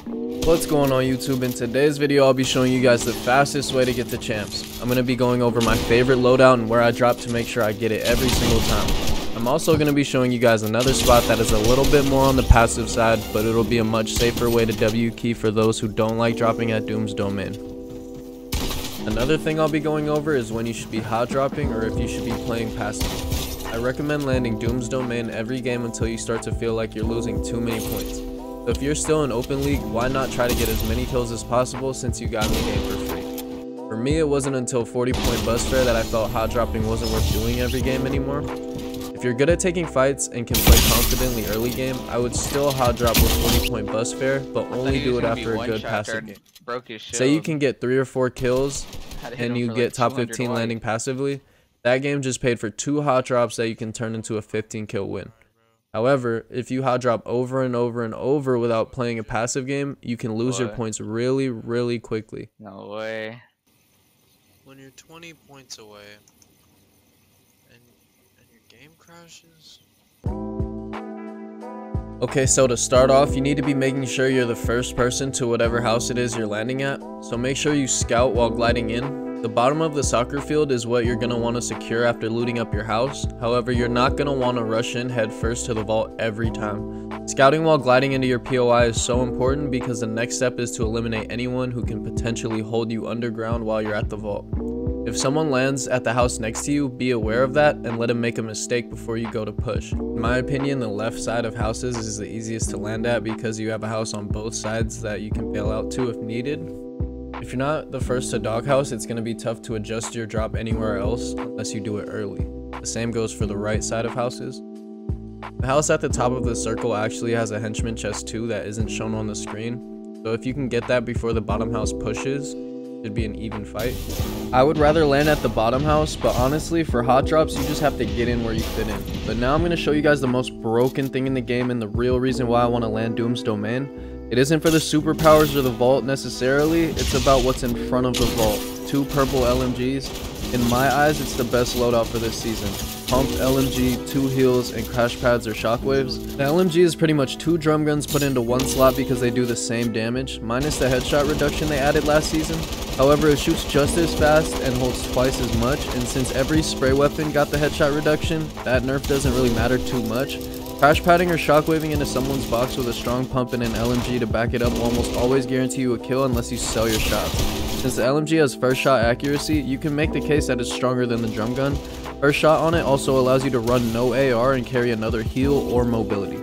What's going on YouTube? In today's video I'll be showing you guys the fastest way to get the champs. I'm going to be going over my favorite loadout and where I drop to make sure I get it every single time. I'm also going to be showing you guys another spot that is a little bit more on the passive side, but it'll be a much safer way to W key for those who don't like dropping at Doom's Domain. Another thing I'll be going over is when you should be hot dropping or if you should be playing passive. I recommend landing Doom's Domain every game until you start to feel like you're losing too many points. So if you're still in open league, why not try to get as many kills as possible since you got in the game for free? For me, it wasn't until 40-point bus fair that I felt hot dropping wasn't worth doing every game anymore. If you're good at taking fights and can play confidently early game, I would still hot drop with 40-point bus fair, but only do it after a good passive game. Say you can get 3 or 4 kills and you get top 15 landing passively, that game just paid for 2 hot drops that you can turn into a 15 kill win. However, if you hot drop over and over and over without playing a passive game, you can lose your points really quickly. No way. When you're 20 points away and your game crashes. Okay, so to start off, you need to be making sure you're the first person to whatever house it is you're landing at. So make sure you scout while gliding in. The bottom of the soccer field is what you're going to want to secure after looting up your house. However, you're not going to want to rush in head first to the vault every time. Scouting while gliding into your POI is so important because the next step is to eliminate anyone who can potentially hold you underground while you're at the vault. If someone lands at the house next to you, be aware of that and let him make a mistake before you go to push. In my opinion, the left side of houses is the easiest to land at because you have a house on both sides that you can bail out to if needed. If you're not the first to doghouse, it's going to be tough to adjust your drop anywhere else unless you do it early. The same goes for the right side of houses. The house at the top of the circle actually has a Henchman Chest too that isn't shown on the screen. So if you can get that before the bottom house pushes, it'd be an even fight. I would rather land at the bottom house, but honestly for hot drops you just have to get in where you fit in. But now I'm going to show you guys the most broken thing in the game and the real reason why I want to land Doom's Domain. It isn't for the superpowers or the vault necessarily, it's about what's in front of the vault. 2 purple LMGs. In my eyes, it's the best loadout for this season. Pump LMG, 2 heals, and crash pads or shockwaves. The LMG is pretty much 2 drum guns put into 1 slot because they do the same damage, minus the headshot reduction they added last season. However, it shoots just as fast and holds twice as much, and since every spray weapon got the headshot reduction, that nerf doesn't really matter too much. Crash padding or shockwaving into someone's box with a strong pump and an LMG to back it up will almost always guarantee you a kill unless you sell your shots. Since the LMG has first shot accuracy, you can make the case that it's stronger than the drum gun. First shot on it also allows you to run no AR and carry another heal or mobility.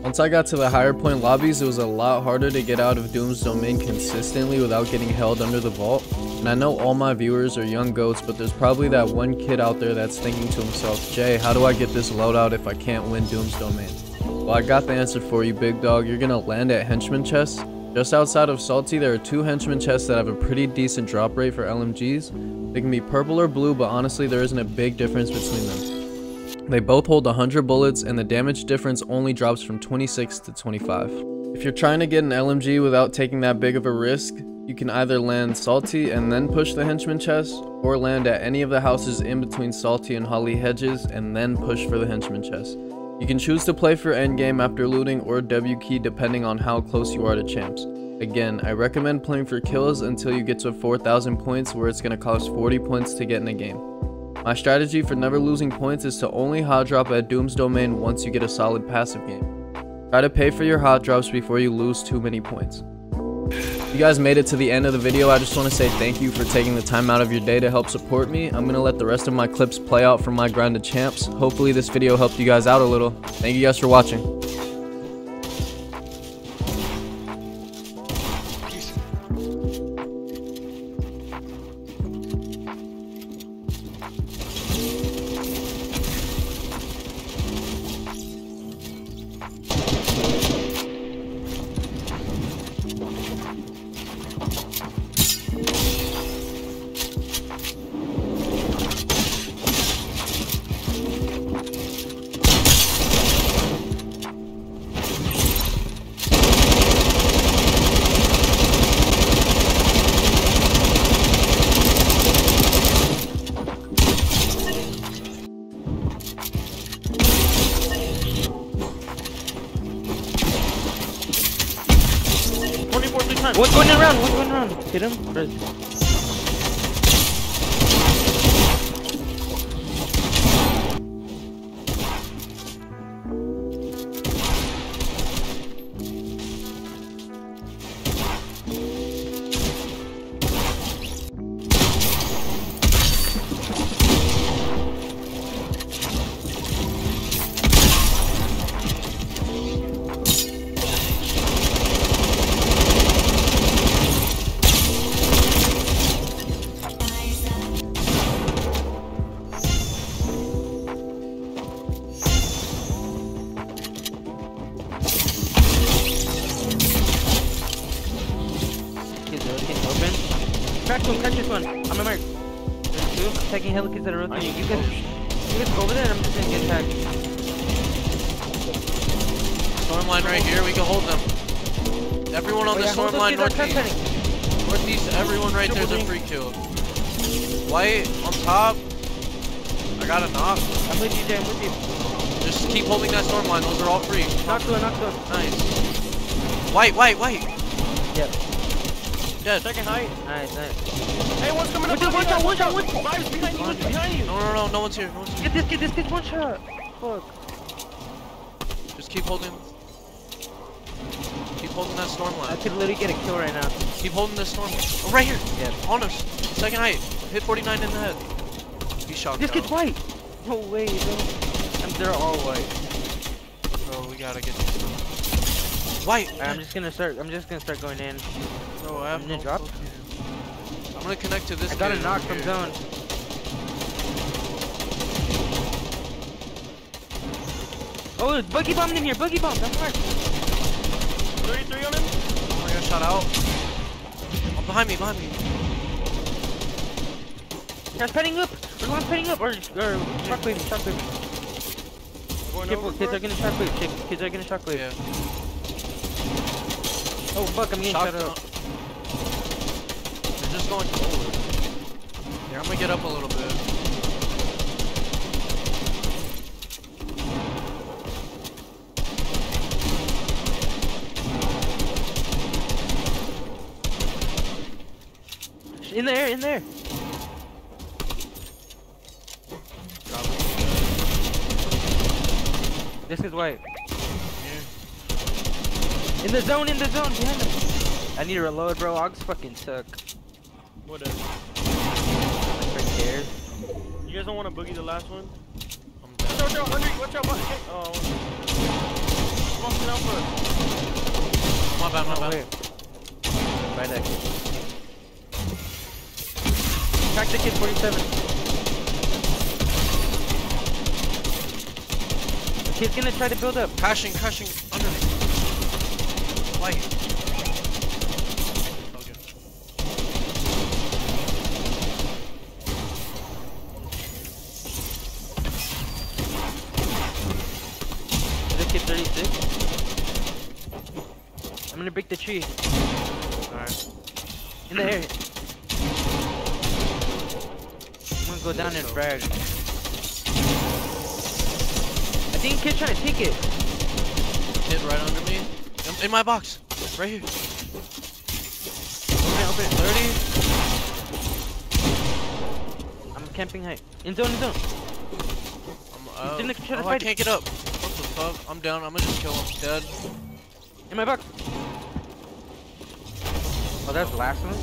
Once I got to the higher point lobbies, it was a lot harder to get out of Doom's Domain consistently without getting held under the vault. And I know all my viewers are young goats, but there's probably that one kid out there that's thinking to himself, Jay, how do I get this loadout if I can't win Doom's Domain? Well, I got the answer for you, big dog. You're gonna land at Henchman Chest. Just outside of Salty, there are 2 Henchman Chests that have a pretty decent drop rate for LMGs. They can be purple or blue, but honestly there isn't a big difference between them. They both hold 100 bullets and the damage difference only drops from 26 to 25. If you're trying to get an LMG without taking that big of a risk, you can either land Salty and then push the Henchman Chest, or land at any of the houses in between Salty and Holly Hedges and then push for the Henchman Chest. You can choose to play for endgame after looting or W key depending on how close you are to champs. Again, I recommend playing for kills until you get to 4,000 points where it's going to cost 40 points to get in a game. My strategy for never losing points is to only hot drop at Doom's Domain once you get a solid passive game. Try to pay for your hot drops before you lose too many points. If you guys made it to the end of the video, I just want to say thank you for taking the time out of your day to help support me. I'm going to let the rest of my clips play out from my grind to champs. Hopefully this video helped you guys out a little. Thank you guys for watching. 24 3 times. One's going around. One's going around. Hit him. Crack this one. I'm a mark. There's two. I'm taking helicopters that are rotating. You guys go over there and I'm just gonna get attacked. Storm line right here, we can hold them. Everyone on the storm line northeast. Northeast, everyone right there is a free kill. White on top. I got a knock. I'm with you, Jay. I'm with you. Just keep holding that storm line. Those are all free. Knock to it. Nice. White. Yep. Dead. Second height. Nice. Hey, one's coming up. One shot. Vibes behind you. No one's here. Get this kid one shot. Fuck. Just keep holding. Keep holding that storm line. I could literally get a kill right now. Keep holding this storm line. Oh, right here. Yeah. On us. Second height. Hit 49 in the head. He shot. This kid's white. No way, bro. They're all white. Bro, we gotta get this. White. I'm just gonna start going in. Bro, I have no drop. I'm gonna connect to this. I got a knock from zone. Oh, buggy bombed in here. Buggy bomb. That's right. 33 on him. Oh, I got shot out. Oh, behind me. Guy's petting up. One's petting up. Or shockwave. Careful, kids are gonna shockwave. Kids are gonna shockwave. Yeah. Oh fuck, I'm getting shot out. They're just going forward. Yeah, I'm gonna get up a little bit. In there. This is white. Here. In the zone, behind him. I need to reload, bro. Ogs fucking suck. What is? Right there. You guys don't want to boogie the last one? I'm dead. Watch out, watch out. Oh. Fucking out first. My bad. Right there. Crack the kid 47. The kid's gonna try to build up. Crashing under me. White. Okay. The kid 36. I'm gonna break the tree. Alright. In the area. I'm gonna go down and frag. I think kid's trying to take it. Kid right under me. In my box. Right here. Open it. 30. I'm camping height. In zone. I can't get up. What the fuck? I'm down. I'm gonna just kill him. Dead. In my box. Oh, that's the last one?